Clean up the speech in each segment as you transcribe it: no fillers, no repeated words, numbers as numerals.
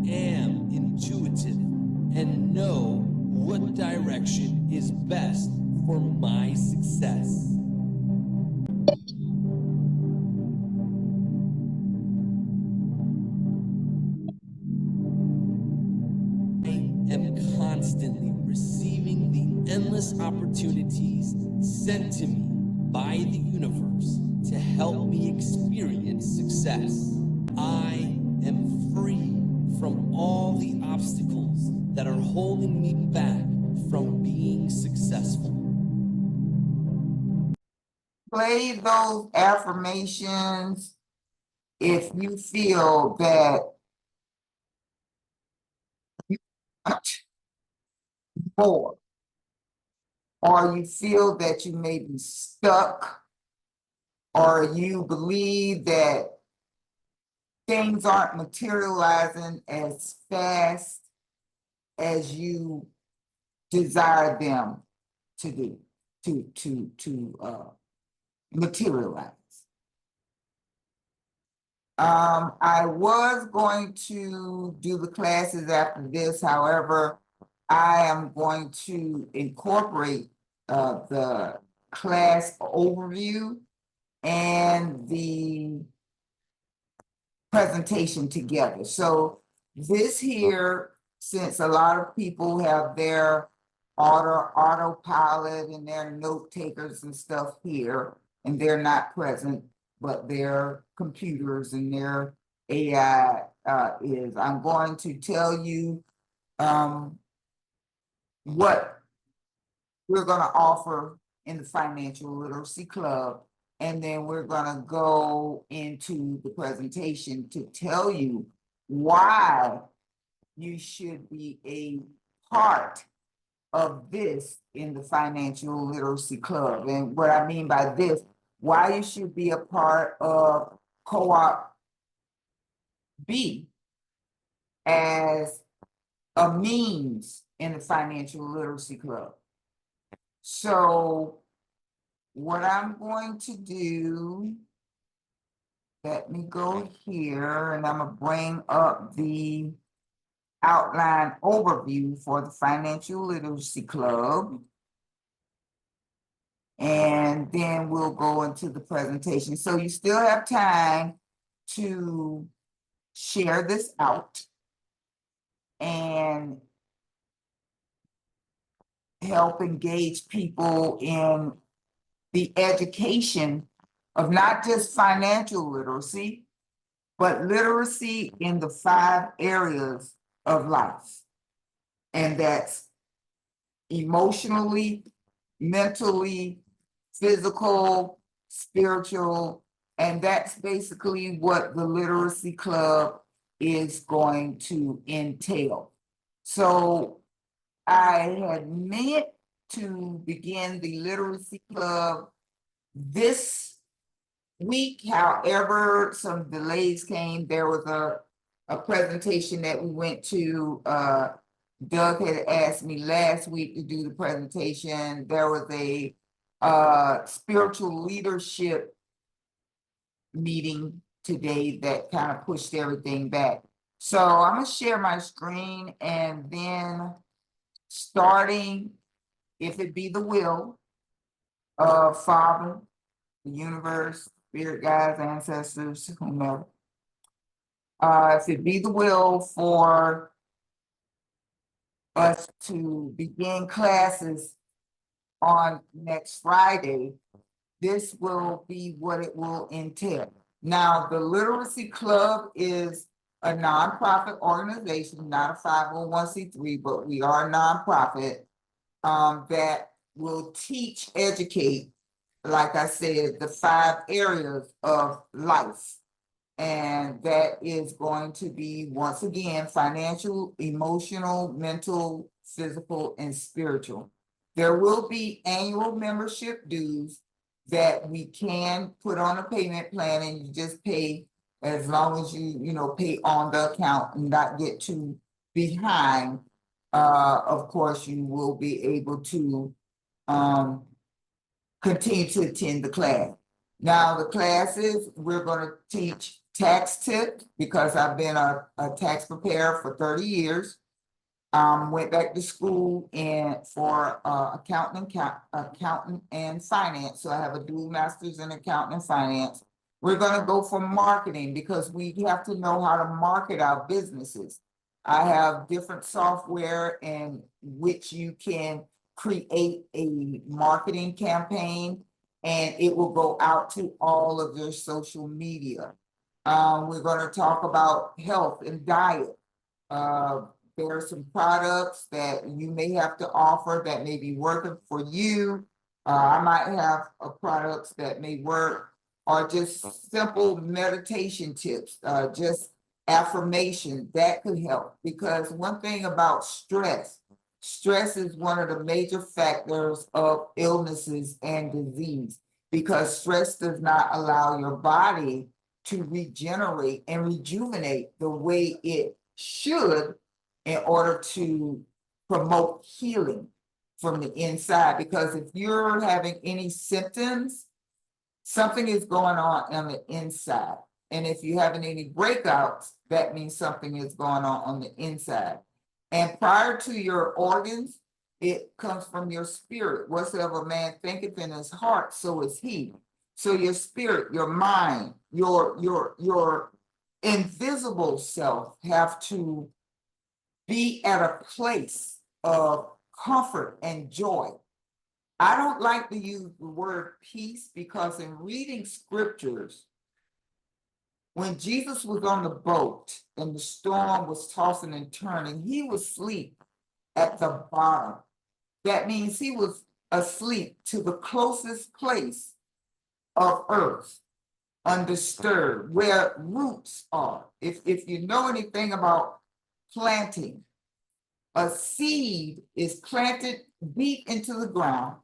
am intuitive and know what direction is best for my success. I am constantly receiving the endless opportunities sent to me by the universe to help me experience success. I am free from all the obstacles that are holding me back from being successful. Play those affirmations if you feel that you want more, or you feel that you may be stuck, or you believe that things aren't materializing as fast as you desire them to do, to materialize. I was going to do the classes after this. However, I am going to incorporate the class overview and the presentation together. So this here, since a lot of people have their autopilot and their note takers and stuff here, and they're not present, but their computers and their AI is, I'm going to tell you what we're going to offer in the Financial Literacy Club. And then we're going to go into the presentation to tell you why you should be a part of this in the Financial Literacy Club. And what I mean by this, why you should be a part of Co-op B as a means in the Financial Literacy Club. So what I'm going to do, let me go here, and I'm gonna bring up the outline overview for the Financial Literacy Club. And then we'll go into the presentation. So you still have time to share this out and help engage people in the education of not just financial literacy, but literacy in the 5 areas of life. And that's emotionally, mentally, physical, spiritual, and that's basically what the Literacy Club is going to entail. So I had meant to begin the Literacy Club this week. However, some delays came. There was a presentation that we went to. Doug had asked me last week to do the presentation. There was a spiritual leadership meeting today that kind of pushed everything back. So I'm gonna share my screen, and then starting, if it be the will of Father, the universe, spirit guides, ancestors, whomever, if it be the will for us to begin classes on next Friday, this will be what it will entail. Now, the Literacy Club is a nonprofit organization, not a 501c3, but we are a nonprofit that will teach, educate, like I said, the 5 areas of life. And that is going to be, once again, financial, emotional, mental, physical, and spiritual. There will be annual membership dues that we can put on a payment plan, and you just pay as long as you pay on the account and not get too behind. Of course, you will be able to continue to attend the class. Now, the classes, we're going to teach tax tip, because I've been a tax preparer for 30 years. Went back to school for accountant and finance. So I have a dual master's in accounting and finance. We're gonna go for marketing because we have to know how to market our businesses. I have different software in which you can create a marketing campaign and it will go out to all of your social media. We're gonna talk about health and diet. There are some products that you may have to offer that may be working for you. I might have products that may work, or just simple meditation tips, just affirmation that could help. Because one thing about stress is one of the major factors of illnesses and disease, because stress does not allow your body to regenerate and rejuvenate the way it should in order to promote healing from the inside. Because if you're having any symptoms, something is going on the inside. And if you're having any breakouts, that means something is going on the inside. And prior to your organs, it comes from your spirit. Whatsoever man thinketh in his heart, so is he. So your spirit, your mind, your invisible self have to be at a place of comfort and joy. I don't like to use the word peace because in reading scriptures, when Jesus was on the boat and the storm was tossing and turning, he was asleep at the bottom. That means he was asleep to the closest place of earth, undisturbed, where roots are. If you know anything about planting, a seed is planted deep into the ground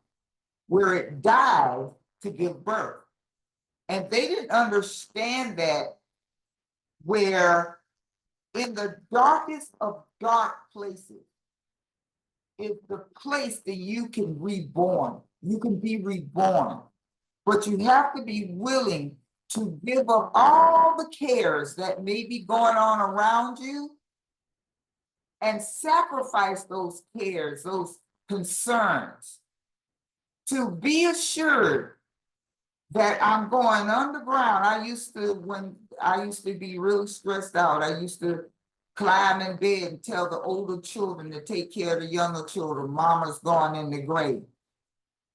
where it died to give birth. And they didn't understand that, where in the darkest of dark places is the place that you can reborn. You can be reborn, but you have to be willing to give up all the cares that may be going on around you and sacrifice those cares, those concerns, to be assured that I'm going underground. When I used to be really stressed out, I used to climb in bed and tell the older children to take care of the younger children. Mama's gone in the grave.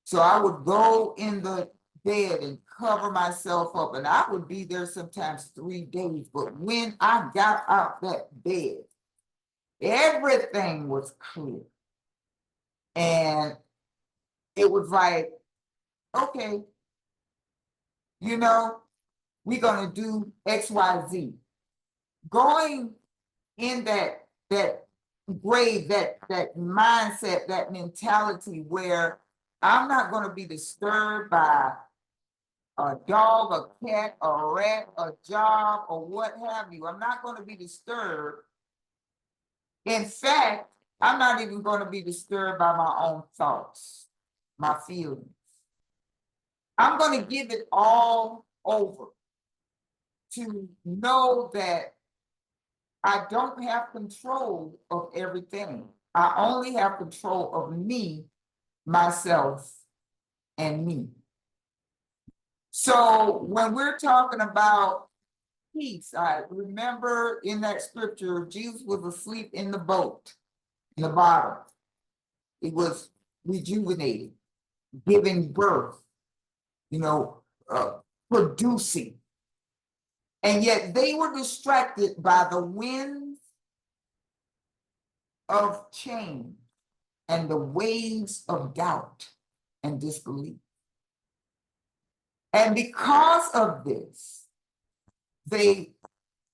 So I would go in the bed and cover myself up, and I would be there sometimes 3 days. But when I got out that bed, everything was clear. And it was like, okay, we're gonna do X, Y, Z. Going in that grave, that mindset, that mentality where I'm not gonna be disturbed by a dog, a cat, a rat, a job, or what have you. I'm not gonna be disturbed. In fact, I'm not even gonna be disturbed by my own thoughts, my feelings. I'm gonna give it all over to know that I don't have control of everything. I only have control of me, myself, and me. So when we're talking about peace, I remember in that scripture, Jesus was asleep in the boat, in the bottom. It was rejuvenating, giving birth, producing. And yet they were distracted by the winds of change and the waves of doubt and disbelief. And because of this, they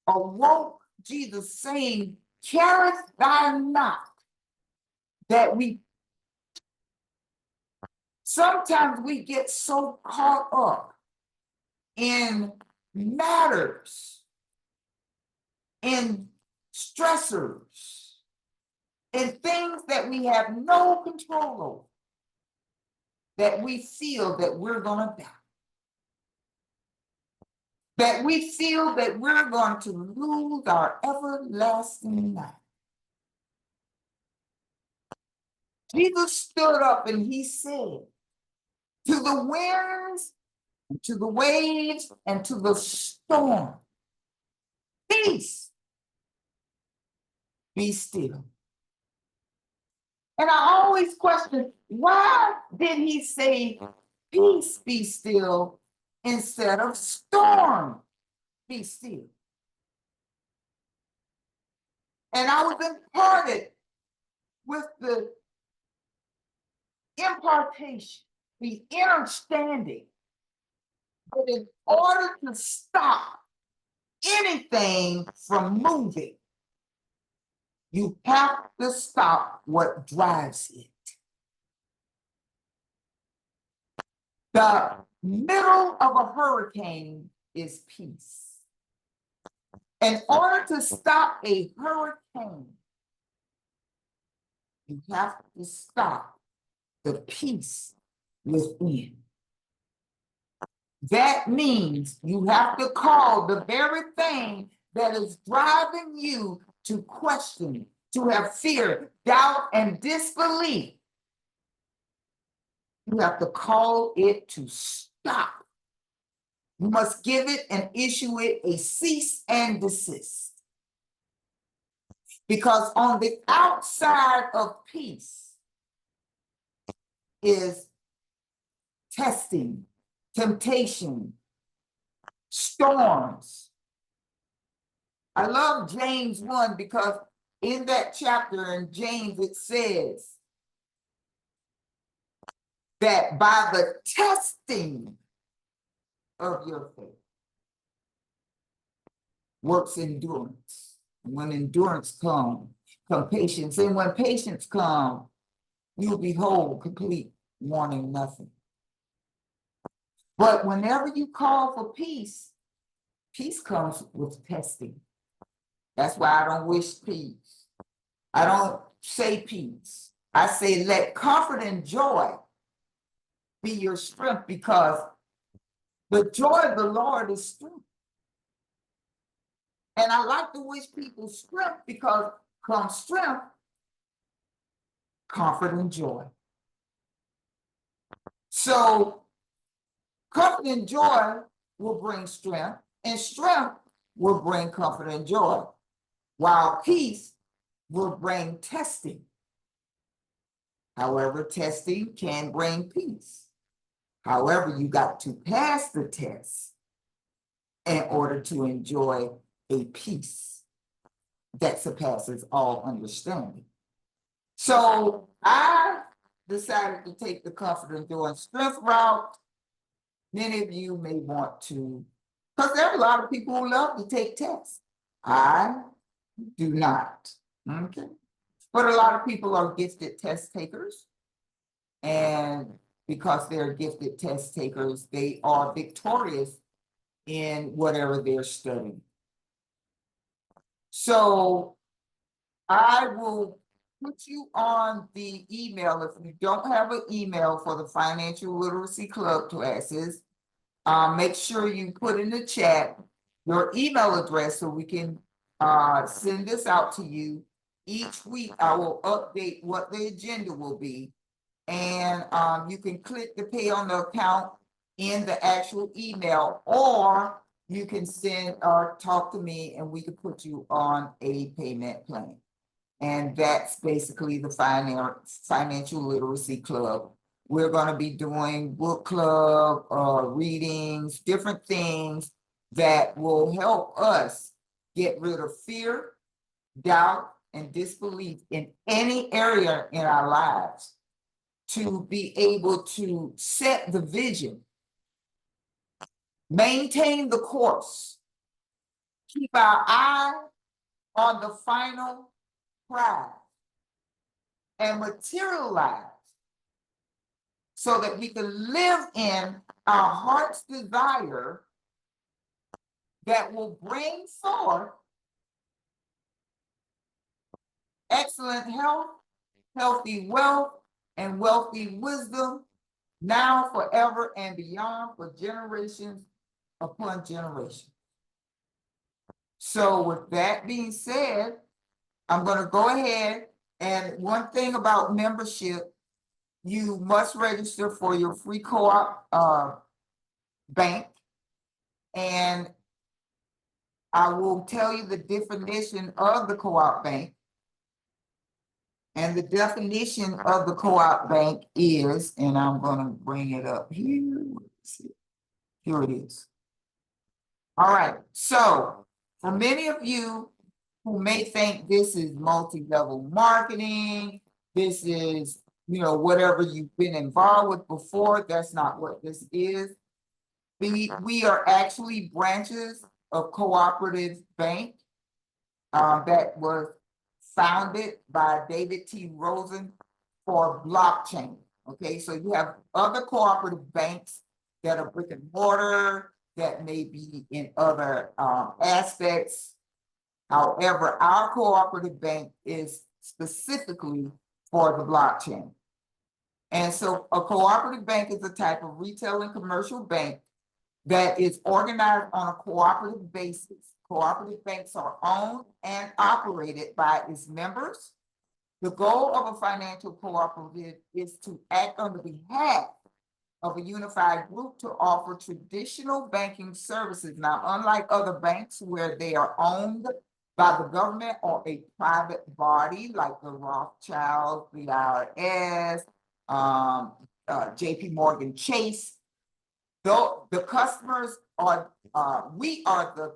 awoke Jesus saying, "Carest thou not that we..." Sometimes we get so caught up in matters, in stressors, in things that we have no control over, that we feel that we're gonna die. that we feel that we're going to lose our everlasting life. Jesus stood up and he said to the winds, to the waves, and to the storm, peace, be still. And I always question, why did he say, peace, be still, instead of storm, be still? And I was imparted with the impartation, the understanding that in order to stop anything from moving, you have to stop what drives it. The middle of a hurricane is peace. In order to stop a hurricane, you have to stop the peace within. That means you have to call the very thing that is driving you to question, to have fear, doubt, and disbelief. You have to call it to stop. You must give it and issue it a cease and desist. Because on the outside of peace is testing, temptation, storms. I love James 1 because in that chapter in James it says that by the testing of your faith works endurance. When endurance comes, come patience. And when patience comes, you'll be whole, complete, wanting nothing. But whenever you call for peace, peace comes with testing. That's why I don't wish peace. I don't say peace. I say let comfort and joy be your strength, because the joy of the Lord is strength. And I like to wish people strength because come strength, comfort and joy. So comfort and joy will bring strength, and strength will bring comfort and joy, while peace will bring testing. However, testing can bring peace. However, you got to pass the test in order to enjoy a peace that surpasses all understanding. So I decided to take the comfort and joy and strength route. Many of you may want to, because there are a lot of people who love to take tests. I do not. Okay. But a lot of people are gifted test takers. And because they're gifted test takers, they are victorious in whatever they're studying. So I will put you on the email. If you don't have an email for the Financial Literacy Club classes, make sure you put in the chat your email address so we can send this out to you. Each week I will update what the agenda will be. And you can click the pay on the account in the actual email, or you can send or talk to me and we can put you on a payment plan. And that's basically the Financial Literacy Club. We're going to be doing book club, readings, different things that will help us get rid of fear, doubt, and disbelief in any area in our lives, to be able to set the vision, maintain the course, keep our eye on the final prize, and materialize so that we can live in our heart's desire that will bring forth excellent health, healthy wealth, and wealthy wisdom, now, forever, and beyond, for generations upon generation. So with that being said, I'm gonna go ahead, and one thing about membership, you must register for your free co-op bank. And I will tell you the definition of the co-op bank. And the definition of the co-op bank is, and I'm gonna bring it up here. Let's see. Here it is. All right, so for many of you who may think this is multi-level marketing, this is, whatever you've been involved with before, that's not what this is. We are actually branches of Cooperative Bank that was founded by David T. Rosen for blockchain. Okay, so you have other cooperative banks that are brick and mortar, that may be in other aspects. However, our cooperative bank is specifically for the blockchain. And so a cooperative bank is a type of retail and commercial bank that is organized on a cooperative basis. Cooperative banks are owned and operated by its members. The goal of a financial cooperative is to act on the behalf of a unified group to offer traditional banking services. Now, unlike other banks where they are owned by the government or a private body like the Rothschilds, the IRS, JP Morgan Chase, though the customers are, we are the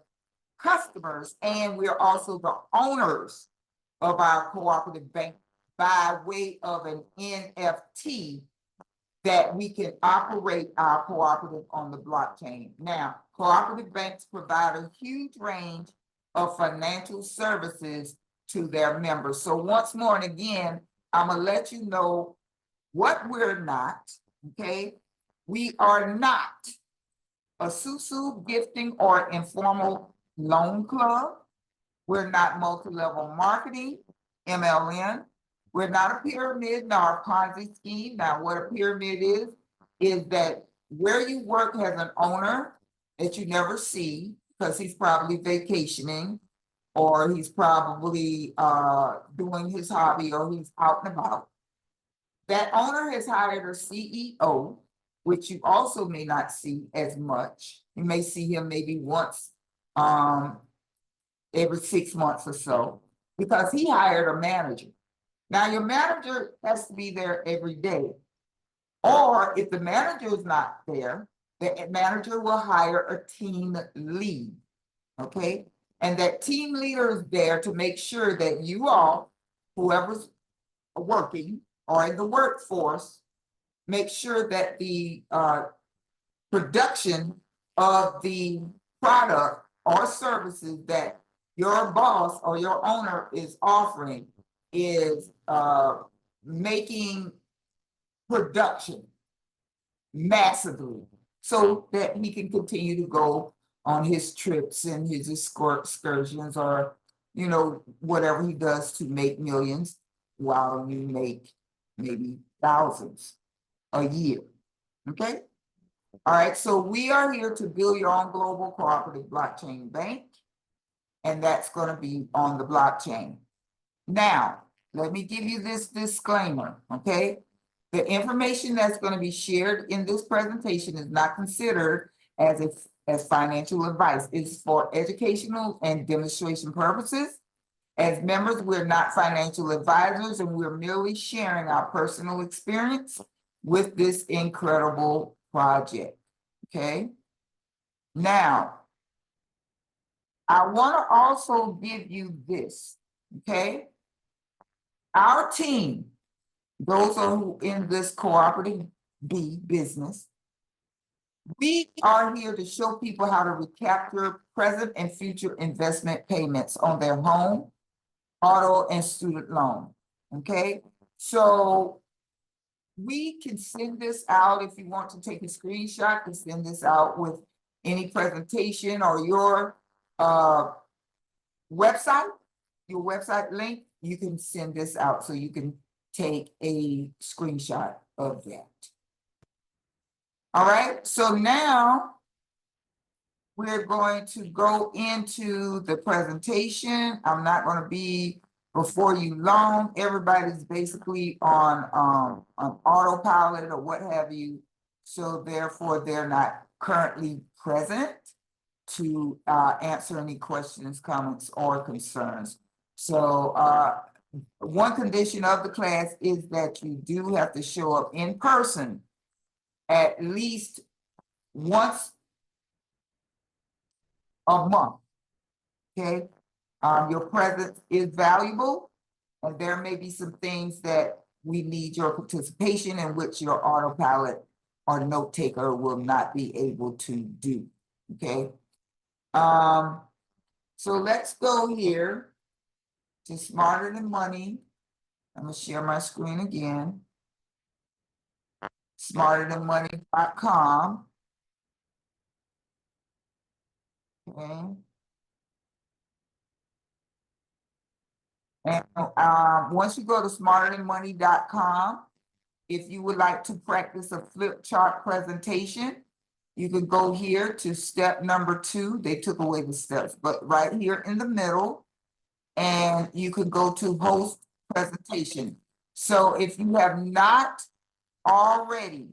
customers, and we are also the owners of our cooperative bank by way of an NFT that we can operate our cooperative on the blockchain. Now, cooperative banks provide a huge range of financial services to their members. So once more, and again, I'm gonna let you know what we're not, okay? We are not a SUSU gifting or informal loan club. We're not multi-level marketing, MLM. We're not a pyramid nor a Ponzi scheme. Now, what a pyramid is that where you work has an owner that you never see because he's probably vacationing, or he's probably doing his hobby, or he's out and about. That owner has hired a CEO, which you also may not see as much. You may see him maybe once every 6 months or so, because he hired a manager. Now, your manager has to be there every day. Or if the manager is not there, the manager will hire a team lead, okay? And that team leader is there to make sure that you all, whoever's working or in the workforce, make sure that the production of the product or services that your boss or your owner is offering is making production massively, so that he can continue to go on his trips and his excursions, or whatever he does to make millions, while you make maybe thousands a year. Okay. All right, so we are here to build your own global cooperative blockchain bank, and that's going to be on the blockchain. Now, let me give you this disclaimer, okay? The information that's going to be shared in this presentation is not considered as financial advice. It's for educational and demonstration purposes. As members, we're not financial advisors, and we're merely sharing our personal experience with this incredible project, okay? Now, I want to also give you this, okay? Our team, those who are in this cooperative B business, we are here to show people how to recapture present and future investment payments on their home, auto, and student loan, okay? So we can send this out. If you want to take a screenshot, to send this out with any presentation or your website link, you can send this out, so you can take a screenshot of that. All right, so now we're going to go into the presentation. I'm not going to be before you long. Everybody's basically on autopilot or what have you. So therefore, they're not currently present to answer any questions, comments, or concerns. So one condition of the class is that you do have to show up in person at least once a month. Okay, your presence is valuable, and there may be some things that we need your participation in which your autopilot or note taker will not be able to do. Okay. So let's go here to Smarter Than Money. I'm gonna share my screen again. smarterthanmoney.com. Okay. And once you go to smarterthanmoney.com, if you would like to practice a flip chart presentation, you could go here to step number 2. They took away the steps, but right here in the middle, and you could go to host presentation. So if you have not already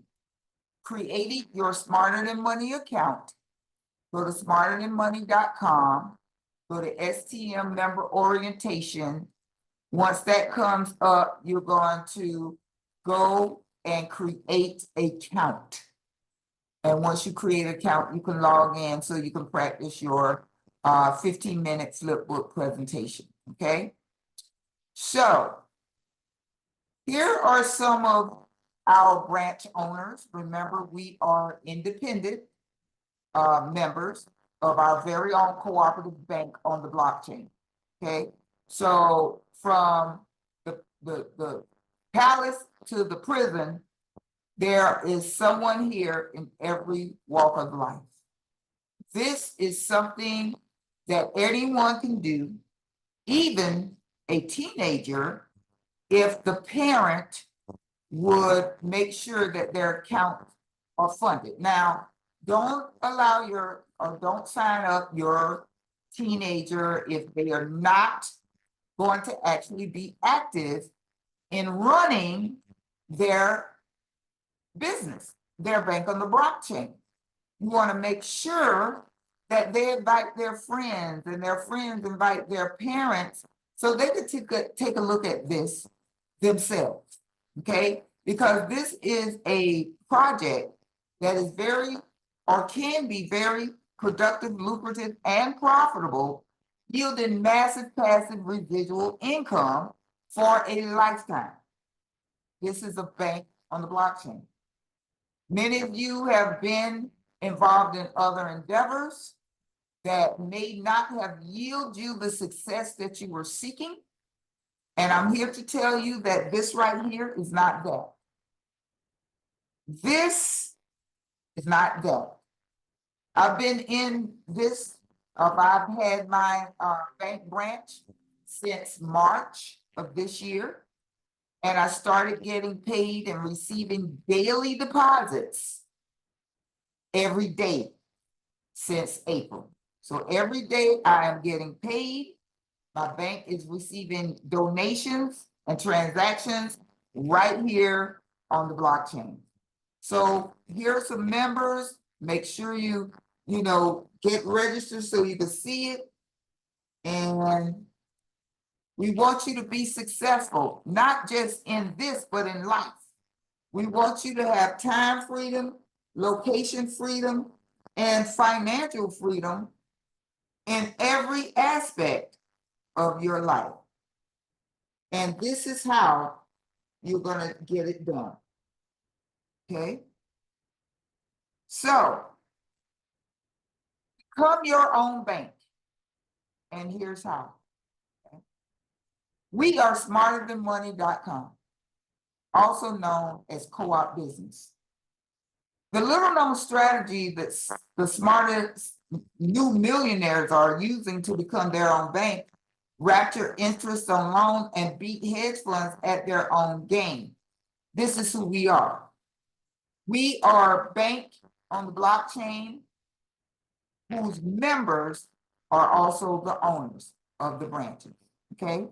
created your Smarter Than Money account, go to smarterthanmoney.com, go to STM member orientation. Once that comes up, you're going to go and create a account. And once you create an account, you can log in so you can practice your 15-minute flipbook presentation, okay? So here are some of our branch owners. Remember, we are independent members of our very own cooperative bank on the blockchain, okay? So from the palace to the prison, there is someone here in every walk of life. This is something that anyone can do, even a teenager, if the parent would make sure that their accounts are funded. Now, don't allow don't sign up your teenager if they are not going to actually be active in running their business, their bank on the blockchain. You want to make sure that they invite their friends and their friends invite their parents so they could take a look at this themselves, okay? Because this is a project that is very, or can be very productive, lucrative, and profitable, yielding massive passive residual income for a lifetime. This is a bank on the blockchain. Many of you have been involved in other endeavors that may not have yielded you the success that you were seeking. And I'm here to tell you that this right here is not that. This is not that. I've been in this, I've had my bank branch since March of this year. And I started getting paid and receiving daily deposits every day since April. So every day I am getting paid. My bank is receiving donations and transactions right here on the blockchain. So here are some members. Make sure you get registered so you can see it. And we want you to be successful, not just in this, but in life. We want you to have time freedom, location freedom, and financial freedom in every aspect of your life. And this is how you're going to get it done. Okay? So, become your own bank. And here's how. Okay? We are smarterthanmoney.com, also known as Co-op Business. The little known strategy that the smartest new millionaires are using to become their own bank, rapture interest on loans, and beat hedge funds at their own game. This is who we are. We are a bank on the blockchain whose members are also the owners of the branches, okay?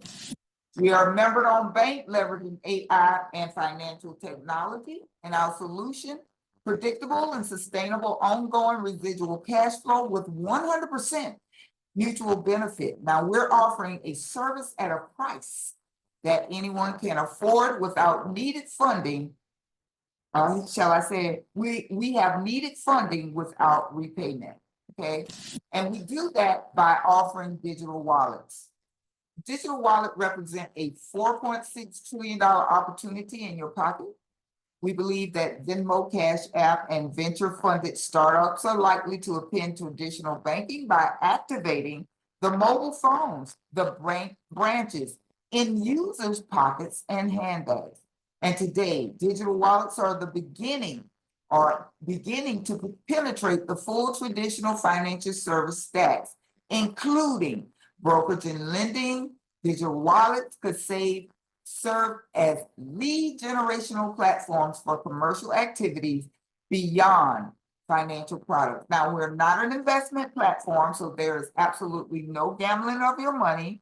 We are a member-owned bank leveraging AI and financial technology, and our solution, predictable and sustainable ongoing residual cash flow with 100% mutual benefit. Now, we're offering a service at a price that anyone can afford without needed funding. Shall I say, we have needed funding without repayment, okay? And we do that by offering digital wallets. Digital wallet represent a $4.6 trillion opportunity in your pocket. We believe that Venmo, Cash App, and venture-funded startups are likely to append traditional banking by activating the mobile phones, the branches in users' pockets and handbags. And today, digital wallets are beginning to penetrate the full traditional financial service stacks, including brokerage and lending. Digital wallets could serve as lead generational platforms for commercial activities beyond financial products. Now, we're not an investment platform, so there is absolutely no gambling of your money.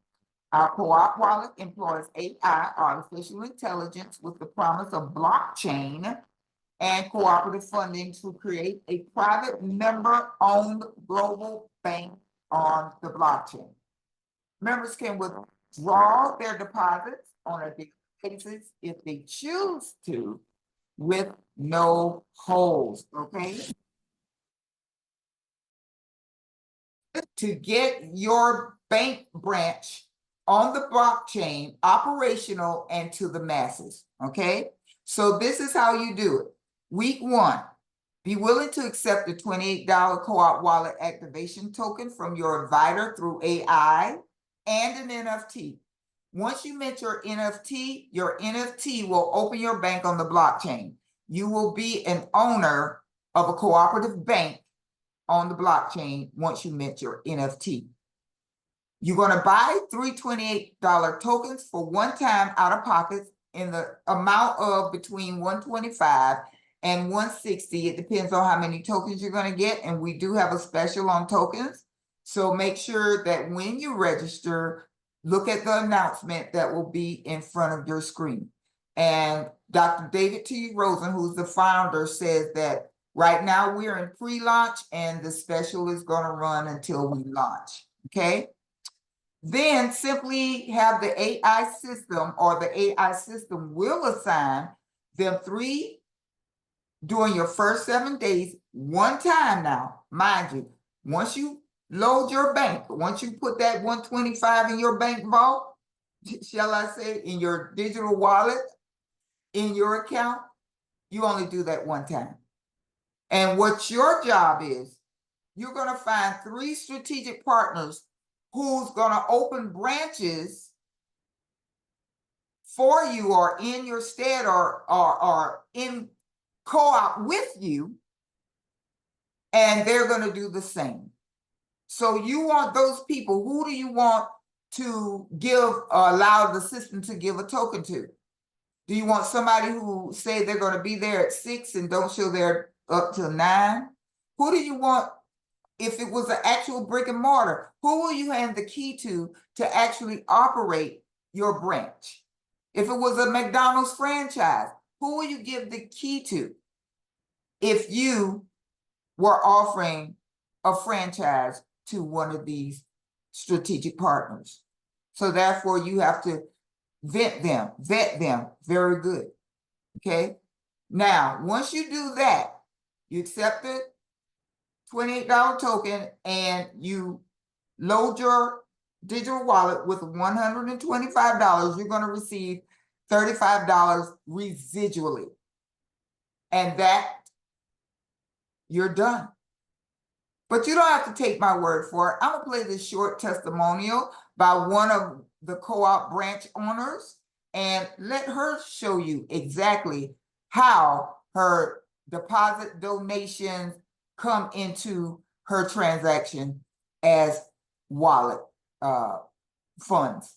Our Co-op wallet employs AI, artificial intelligence, with the promise of blockchain and cooperative funding to create a private member-owned global bank on the blockchain. Members can withdraw their deposits on a daily basis if they choose to, with no holds, okay? To get your bank branch on the blockchain operational and to the masses, okay? So this is how you do it. Week 1, be willing to accept the $28 Co-op wallet activation token from your advisor through AI and an NFT. Once you mint your NFT will open your bank on the blockchain. You will be an owner of a cooperative bank on the blockchain once you mint your NFT. You're going to buy 3 $28 tokens for one time out of pocket in the amount of between $125 and $160. It depends on how many tokens you're going to get, and we do have a special on tokens. So make sure that when you register, look at the announcement that will be in front of your screen. And Dr. David T. Rosen, who's the founder, says that right now we're in pre-launch and the special is going to run until we launch, okay? Then simply have the AI system, or the AI system will assign them 3 during your first 7 days, one time now, mind you. Once you load your bank, once you put that 125 in your bank vault, shall I say, in your digital wallet, in your account, you only do that one time. And what your job is, you're going to find 3 strategic partners who's going to open branches for you, or in your stead, or in co-op with you, and they're going to do the same. So you want those people. Who do you want to allow the system to give a token to? Do you want somebody who say they're going to be there at 6 and don't show they're up till 9? Who do you want? If it was an actual brick and mortar, who will you hand the key to actually operate your branch? If it was a McDonald's franchise, who will you give the key to if you were offering a franchise to one of these strategic partners? So therefore, you have to vet them very good, okay? Now, once you do that, you accept it, $28 token, and you load your digital wallet with $125, you're going to receive $35 residually. And that, you're done. But you don't have to take my word for it. I'm going to play this short testimonial by one of the co-op branch owners, and let her show you exactly how her deposit donations come into her transaction as wallet funds.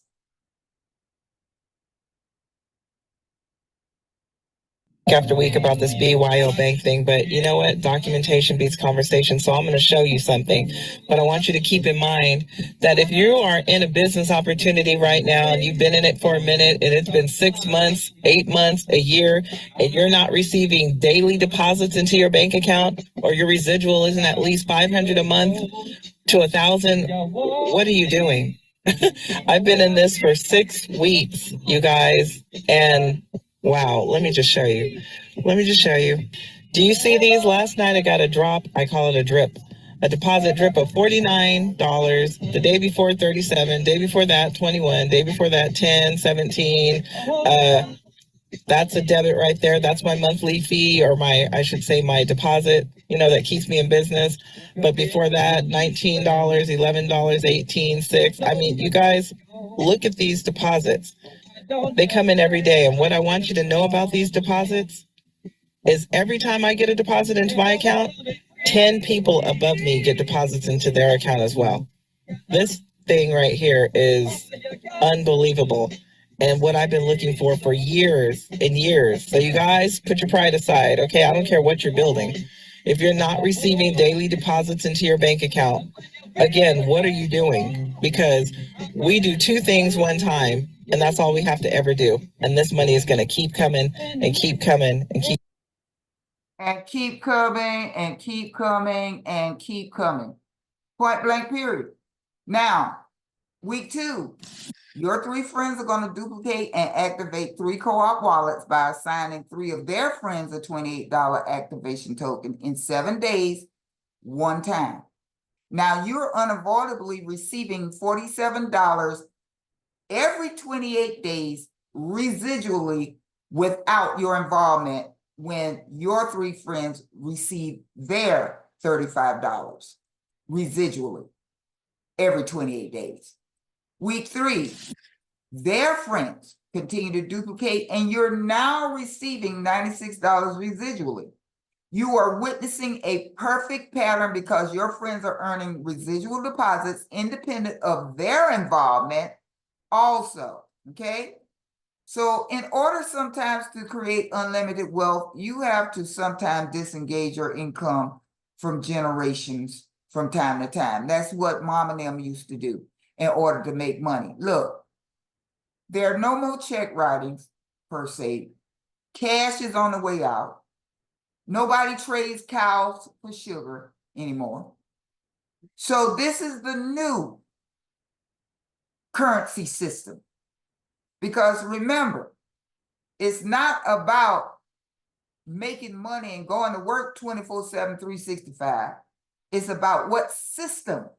after week about this BYO bank thing, but you know what? Documentation beats conversation. So I'm going to show you something. But I want you to keep in mind that if you are in a business opportunity right now and you've been in it for a minute and it's been 6 months, 8 months, a year, and you're not receiving daily deposits into your bank account, or your residual isn't at least 500 a month to 1,000, what are you doing? I've been in this for 6 weeks, you guys, and wow, let me just show you. Let me just show you. Do you see these? Last night I got a drop. I call it a drip. A deposit drip of $49. The day before 37. Day before that 21. Day before that 10, 17. That's a debit right there. That's my monthly fee, or I should say my deposit, that keeps me in business. But before that, $19, $11, 18, 6. I mean, you guys, look at these deposits. They come in every day. And what I want you to know about these deposits is every time I get a deposit into my account, 10 people above me get deposits into their account as well. This thing right here is unbelievable, and what I've been looking for years and years. So you guys, put your pride aside, okay? I don't care what you're building. If you're not receiving daily deposits into your bank account, again, what are you doing? Because we do two things one time, and that's all we have to ever do. And this money is going to keep coming and keep coming and keep. And keep coming and keep coming and keep coming. Point blank period. Now, week 2, your 3 friends are going to duplicate and activate 3 co-op wallets by assigning 3 of their friends a $28 activation token in 7 days, one time. Now, you're unavoidably receiving $47 every 28 days residually without your involvement when your 3 friends receive their $35 residually every 28 days. Week 3, their friends continue to duplicate, and you're now receiving $96 residually. You are witnessing a perfect pattern because your friends are earning residual deposits independent of their involvement also, okay? So in order sometimes to create unlimited wealth, you have to sometimes disengage your income from generations from time to time. That's what mom and them used to do in order to make money. Look, there are no more check writings per se. Cash is on the way out. Nobody trades cows for sugar anymore. So this is the new currency system. Because remember, it's not about making money and going to work 24/7, 365. It's about what system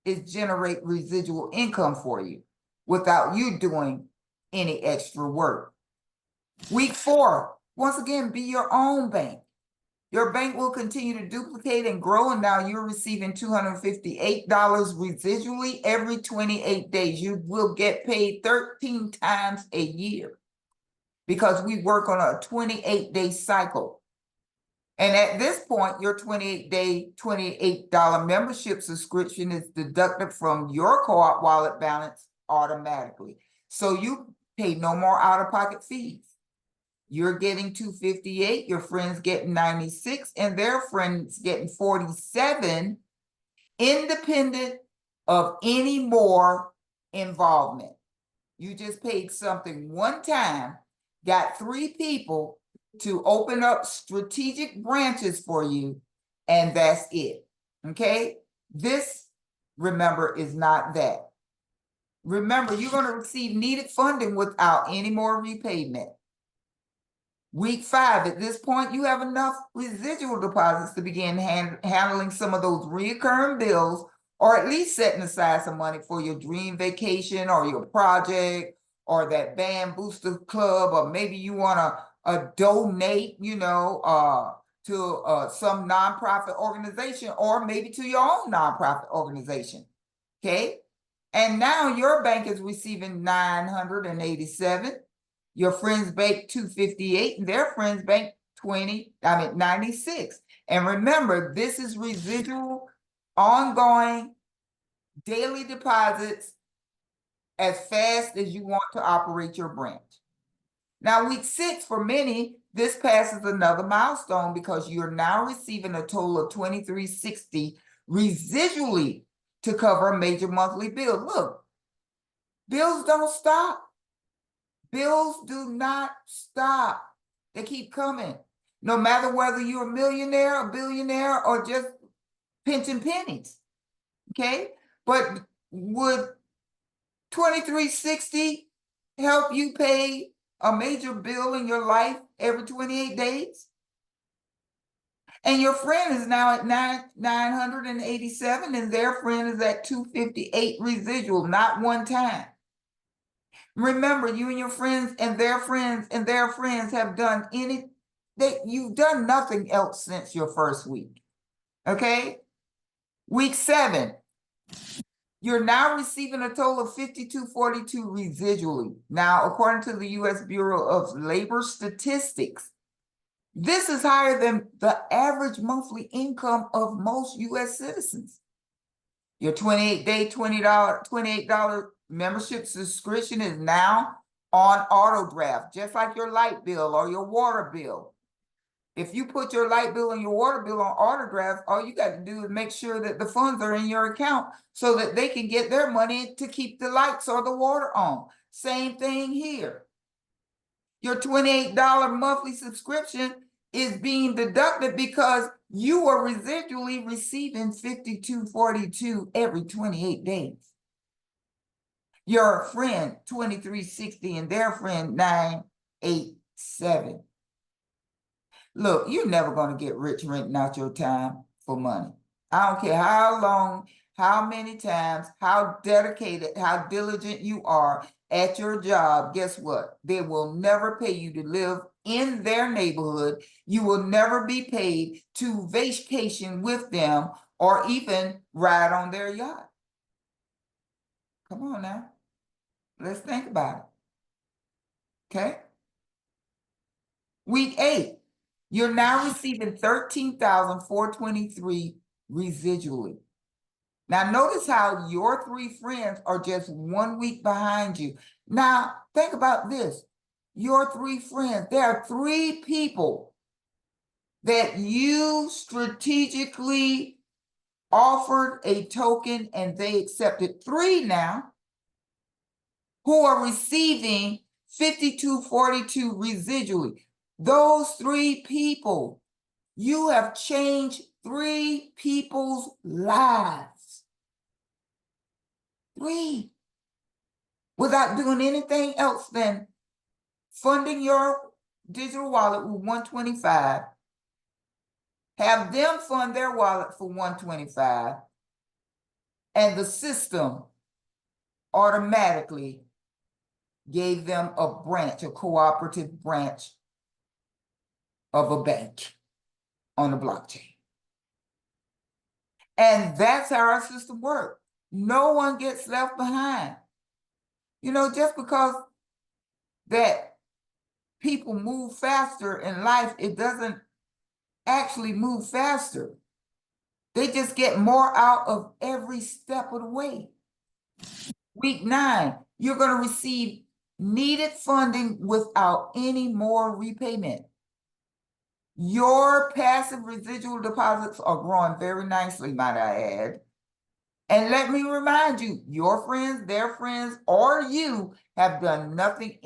is generate residual income for you without you doing any extra work. Week 4, once again, be your own bank. Your bank will continue to duplicate and grow, and now you're receiving $258 residually every 28 days. You will get paid 13 times a year because we work on a 28-day cycle. And at this point, your 28-day, $28 membership subscription is deducted from your co-op wallet balance automatically. So you pay no more out-of-pocket fees. You're getting $258, your friends getting $96, and their friends getting $47, independent of any more involvement. You just paid something one time, got 3 people to open up strategic branches for you, and that's it. Okay? This, remember, is not that. Remember, you're going to receive needed funding without any more repayment. Week 5, at this point, you have enough residual deposits to begin handling some of those recurring bills, or at least setting aside some money for your dream vacation or your project or that band booster club, or maybe you want to donate, to some nonprofit organization, or maybe to your own nonprofit organization, okay? And now your bank is receiving $987. Your friends bank $258, and their friends bank $96. And remember, this is residual, ongoing, daily deposits as fast as you want to operate your branch. Now, week 6, for many, This passes another milestone because you're now receiving a total of $23.60 residually to cover a major monthly bill. Look, bills don't stop. Bills do not stop. They keep coming. No matter whether you're a millionaire, a billionaire, or just pinching pennies. Okay? But would $23.60 help you pay a major bill in your life every 28 days? And your friend is now at 987, and their friend is at 258 residual, not one time. Remember, you and your friends and their friends and their friends have done you've done nothing else since your first week. Okay? Week 7, you're now receiving a total of $52.42 residually. Now, according to the U.S. Bureau of Labor Statistics, this is higher than the average monthly income of most U.S. citizens. Your 28-day, $28 membership subscription is now on auto draft, just like your light bill or your water bill. If you put your light bill and your water bill on auto draft, all you got to do is make sure that the funds are in your account so that they can get their money to keep the lights or the water on. Same thing here. Your $28 monthly subscription is being deducted because you are residually receiving $52.42 every 28 days. Your friend $23.60 and their friend $987. Look, you're never going to get rich renting out your time for money. I don't care how long, how many times, how dedicated, how diligent you are at your job. Guess what? They will never pay you to live in their neighborhood. You will never be paid to vacation with them or even ride on their yacht. Come on now. Let's think about it. Okay? Week 8. You're now receiving $13,423 residually. Now, notice how your 3 friends are just 1 week behind you. Now, think about this. Your 3 friends, there are 3 people that you strategically offered a token and they accepted. 3 now who are receiving $52.42 residually. Those 3 people, you have changed 3 people's lives. 3. Without doing anything else than funding your digital wallet with $125, have them fund their wallet for $125, and the system automatically gave them a branch, a cooperative branch of a bank on the blockchain. And that's how our system works. No one gets left behind. You know, just because that people move faster in life, it doesn't actually move faster. They just get more out of every step of the way. Week 9, you're going to receive needed funding without any more repayment. Your passive residual deposits are growing very nicely, might I add. And let me remind you, your friends, their friends, or you have done nothing,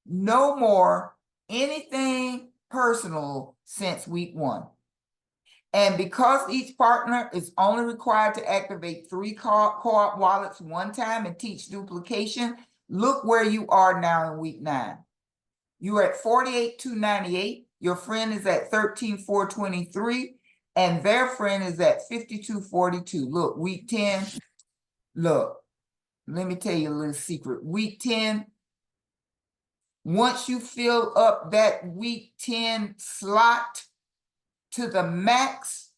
no more, anything personal since week 1. And because each partner is only required to activate 3 co-op wallets one time and teach duplication, look where you are now in week 9. You are at $48,298. Your friend is at $13,423, and their friend is at $52.42. Look, week 10. Look, let me tell you a little secret. Week 10. Once you fill up that week 10 slot to the max,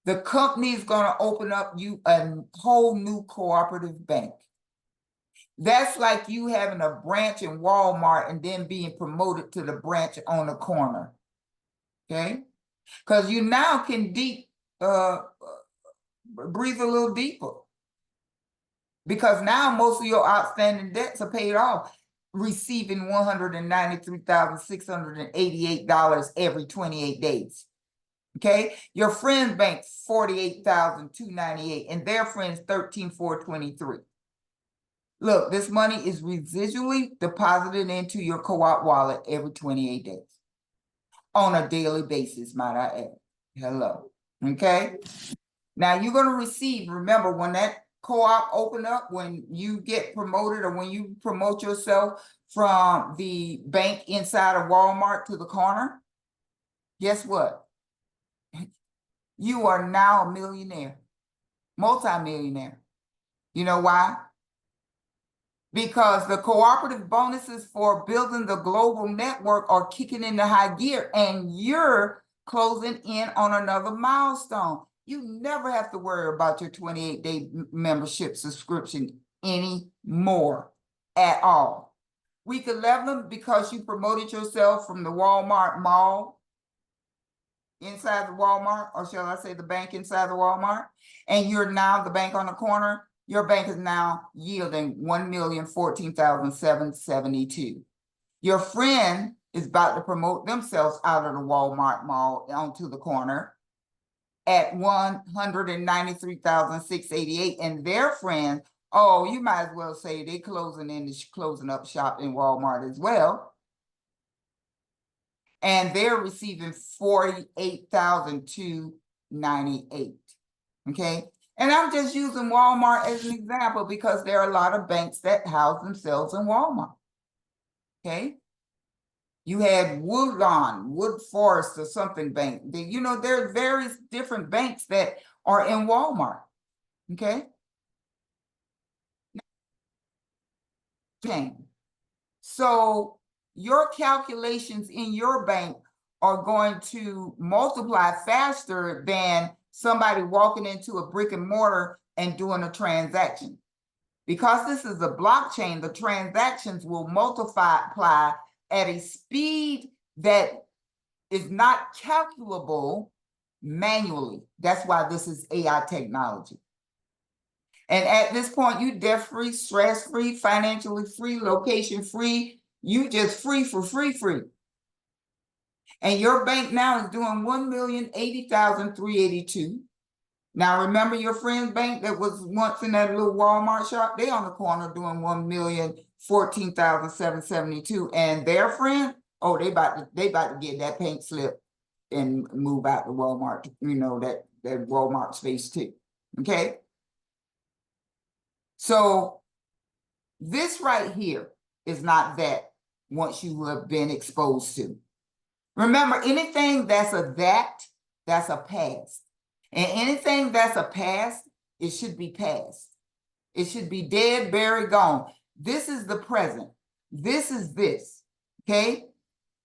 the company is going to open up you a whole new cooperative bank. That's like you having a branch in Walmart and then being promoted to the branch on the corner. Okay? Because you now can breathe a little deeper. Because now most of your outstanding debts are paid off. receiving $193,688 every 28 days. Okay, your friend's bank $48,298, and their friends $13,423. Look, this money is residually deposited into your co-op wallet every 28 days on a daily basis, might I add. Hello. Okay. Now you're going to receive, remember, when that co-op open up, when you get promoted or when you promote yourself from the bank inside of Walmart to the corner, guess what? You are now a millionaire, multi-millionaire. You know why? Because the cooperative bonuses for building the global network are kicking into high gear, and you're closing in on another milestone. You never have to worry about your 28-day membership subscription anymore at all. Week 11, because you promoted yourself from the Walmart mall inside the Walmart, or shall I say the bank inside the Walmart, and you're now the bank on the corner, your bank is now yielding $1,014,772. Your friend is about to promote themselves out of the Walmart mall onto the corner at $193,688, and their friend, oh, you might as well say they closing up shop in Walmart as well. And they're receiving $48,298. Okay. And I'm just using Walmart as an example because there are a lot of banks that house themselves in Walmart. Okay. You had Wood Forest or something bank. You know, there are various different banks that are in Walmart. Okay. So your calculations in your bank are going to multiply faster than somebody walking into a brick and mortar and doing a transaction. Because this is a blockchain, the transactions will multiply at a speed that is not calculable manually. That's why this is AI technology. And at this point, you debt-free, stress-free, financially free, location-free, you just free for free. And your bank now is doing $1,080,382. Now remember your friend's bank that was once in that little Walmart shop, they on the corner doing $1,014,772. And their friend, oh, they about to get that pink slip and move out to Walmart, you know, that Walmart space too. Okay. So this right here is not that once you have been exposed to. Remember, anything that's a past. And anything that's a past, it should be past. It should be dead, buried, gone. This is the present. This is this, okay?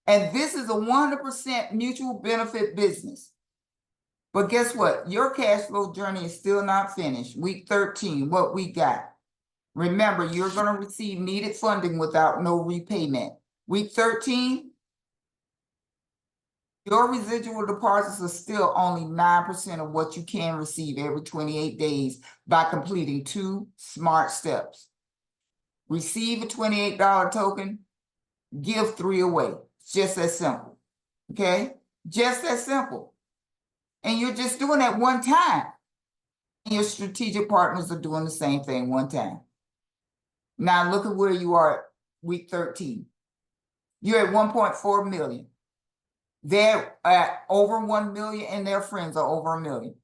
And this is a 100% mutual benefit business. But guess what? Your cash flow journey is still not finished. Week 13, what we got? Remember, you're going to receive needed funding without no repayment. Week 13, your residual deposits are still only 9% of what you can receive every 28 days by completing 2 smart steps. Receive a $28 token, give 3 away. It's just that simple. Okay? Just that simple. And you're just doing that one time. And your strategic partners are doing the same thing one time. Now look at where you are at week 13. You're at 1.4 million. They're at over 1 million and their friends are over 1 million.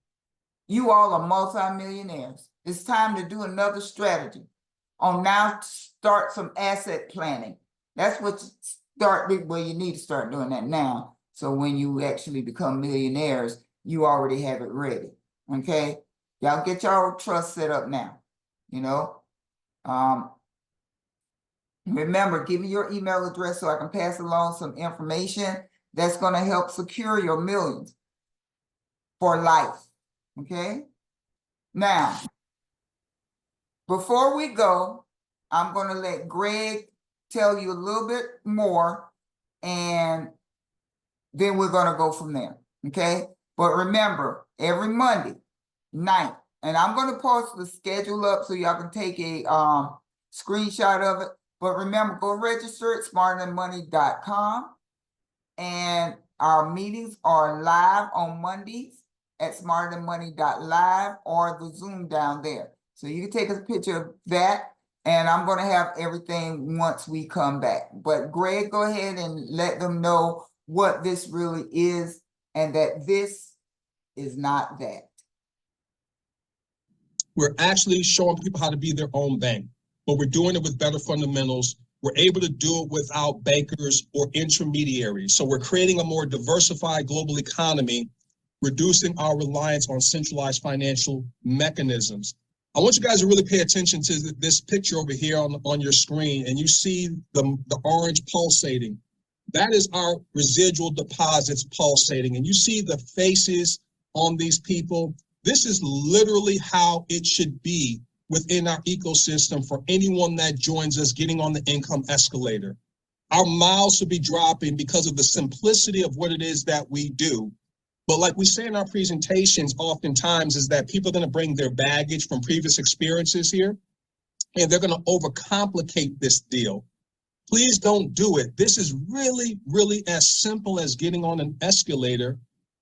You all are multi-millionaires. It's time to do another strategy on now to start some asset planning. That's what you need to start doing that now. So when you actually become millionaires, you already have it ready. Okay. Y'all get your trust set up now, you know. Remember, give me your email address so I can pass along some information that's going to help secure your millions for life. Okay. Now, before we go, I'm going to let Greg tell you a little bit more, and then we're going to go from there. Okay. But remember, every Monday night, and I'm going to post the schedule up so y'all can take a screenshot of it. But remember, go register at smarterthanmoney.com. And our meetings are live on Mondays at smarterthanmoney.live or the Zoom down there. So you can take a picture of that, and I'm gonna have everything once we come back. But Greg, go ahead and let them know what this really is and that this is not that. We're actually showing people how to be their own bank, but we're doing it with better fundamentals. We're able to do it without bankers or intermediaries. So we're creating a more diversified global economy, reducing our reliance on centralized financial mechanisms. I want you guys to really pay attention to this picture over here on your screen, and you see the orange pulsating. That is our residual deposits pulsating, and you see the faces on these people. This is literally how it should be within our ecosystem for anyone that joins us getting on the income escalator. Our miles should be dropping because of the simplicity of what it is that we do. But like we say in our presentations oftentimes is that people are going to bring their baggage from previous experiences here, and they're going to overcomplicate this deal. Please don't do it. This is really, really as simple as getting on an escalator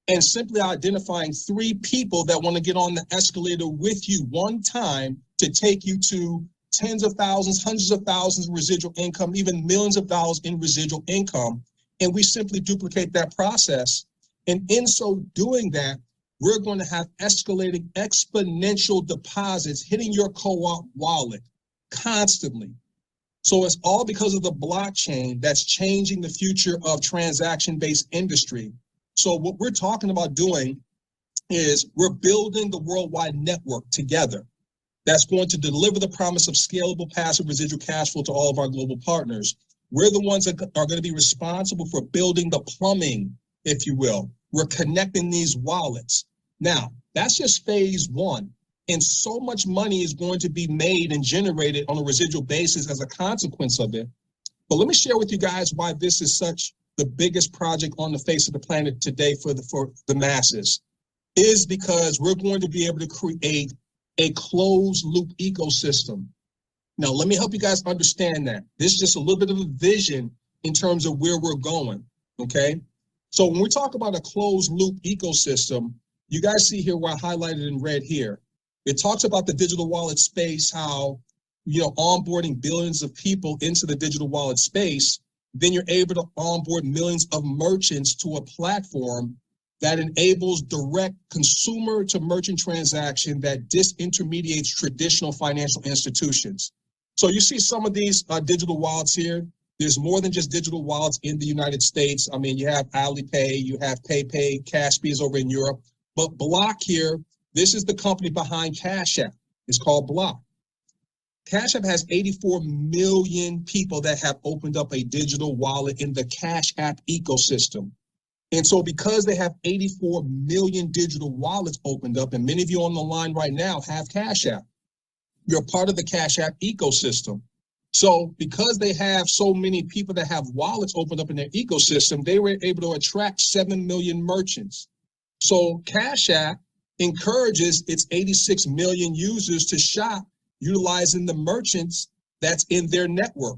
and simply identifying 3 people that want to get on the escalator with you one time to take you to tens of thousands, hundreds of thousands of residual income, even millions of dollars in residual income. And we simply duplicate that process. And in so doing that, we're going to have escalating exponential deposits hitting your co-op wallet constantly. So it's all because of the blockchain that's changing the future of transaction-based industry. So what we're talking about doing is we're building the worldwide network together that's going to deliver the promise of scalable passive residual cash flow to all of our global partners. We're the ones that are going to be responsible for building the plumbing, if you will. We're connecting these wallets. Now, that's just phase 1. And so much money is going to be made and generated on a residual basis as a consequence of it. But let me share with you guys why this is such the biggest project on the face of the planet today for the masses, is because we're going to be able to create a closed loop ecosystem. Now, let me help you guys understand that. This is just a little bit of a vision in terms of where we're going, okay? So when we talk about a closed loop ecosystem, you guys see here where I highlighted in red here. It talks about the digital wallet space, how, onboarding billions of people into the digital wallet space, then you're able to onboard millions of merchants to a platform that enables direct consumer to merchant transaction that disintermediates traditional financial institutions. So you see some of these digital wallets here. There's more than just digital wallets in the United States. I mean, you have Alipay, you have PayPay, Kaspi is over in Europe. But Block here, this is the company behind Cash App. It's called Block. Cash App has 84 million people that have opened up a digital wallet in the Cash App ecosystem. And so because they have 84 million digital wallets opened up, and many of you on the line right now have Cash App, you're part of the Cash App ecosystem. So because they have so many people that have wallets opened up in their ecosystem, they were able to attract 7 million merchants. So Cash App encourages its 86 million users to shop utilizing the merchants that's in their network.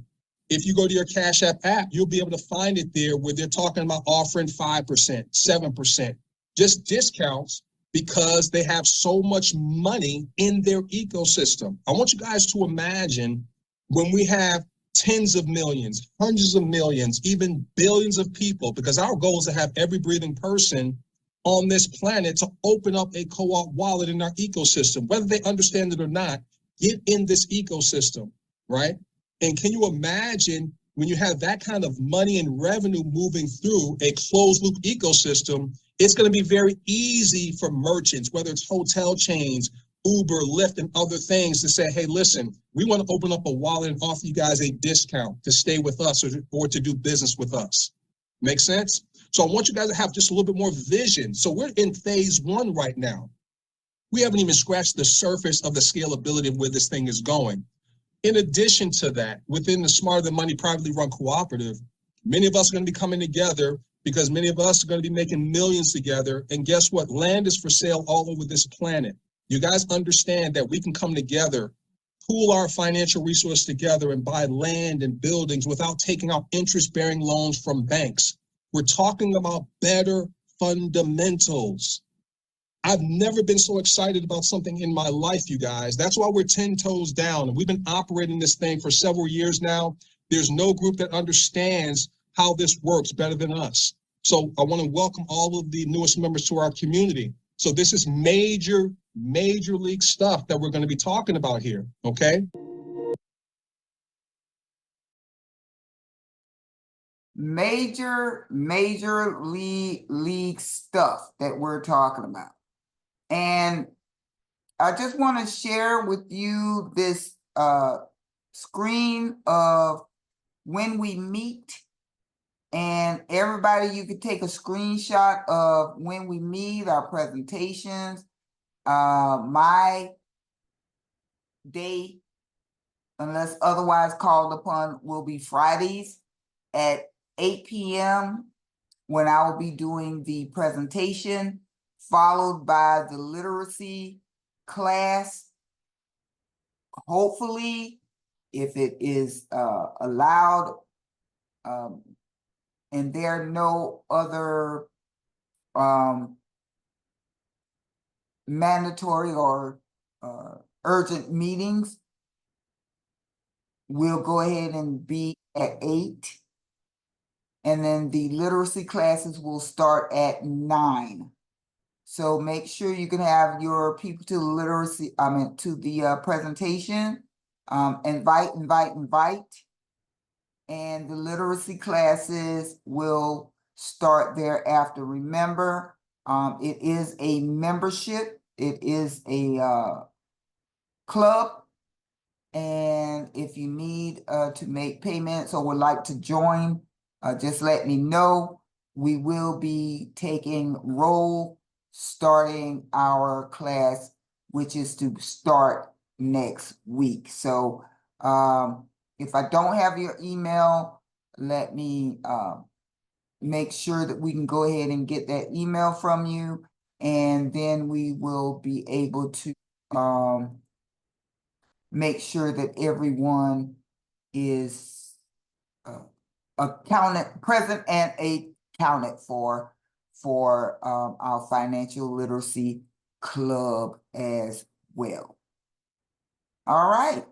If you go to your Cash App app, you'll be able to find it there where they're talking about offering 5%, 7%, just discounts because they have so much money in their ecosystem. I want you guys to imagine when we have tens of millions, hundreds of millions, even billions of people, because our goal is to have every breathing person on this planet to open up a co-op wallet in our ecosystem, whether they understand it or not. Get in this ecosystem, right? And can you imagine when you have that kind of money and revenue moving through a closed loop ecosystem, it's going to be very easy for merchants, whether it's hotel chains, Uber, Lyft, and other things to say, hey, listen, we want to open up a wallet and offer you guys a discount to stay with us or to do business with us. Make sense? So I want you guys to have just a little bit more vision. So we're in phase 1 right now. We haven't even scratched the surface of the scalability of where this thing is going. In addition to that, within the Smarter Than Money privately run cooperative, many of us are going to be coming together because many of us are going to be making millions together. And guess what? Land is for sale all over this planet. You guys understand that we can come together pool our financial resources together and buy land and buildings without taking out interest-bearing loans from banks. We're talking about better fundamentals. I've never been so excited about something in my life, you guys. That's why we're 10 toes down. And we've been operating this thing for several years now. There's no group that understands how this works better than us. So I want to welcome all of the newest members to our community. So this is major league stuff that we're going to be talking about here, okay? Major league stuff that we're talking about. And I just want to share with you this screen of when we meet. And everybody, you could take a screenshot of when we meet, our presentations. My day, unless otherwise called upon, will be Fridays at 8 p.m. when I will be doing the presentation, followed by the literacy class. Hopefully, if it is allowed, and there are no other mandatory or urgent meetings, we'll go ahead and be at 8. And then the literacy classes will start at 9. So make sure you can have your people to the to the presentation. Invite. And the literacy classes will start thereafter. Remember, it is a membership. It is a club. And if you need to make payments or would like to join, just let me know. We will be taking roll starting our class, which is to start next week. So if I don't have your email, let me make sure that we can go ahead and get that email from you, and then we will be able to make sure that everyone is present and accounted for our financial literacy club as well. All right.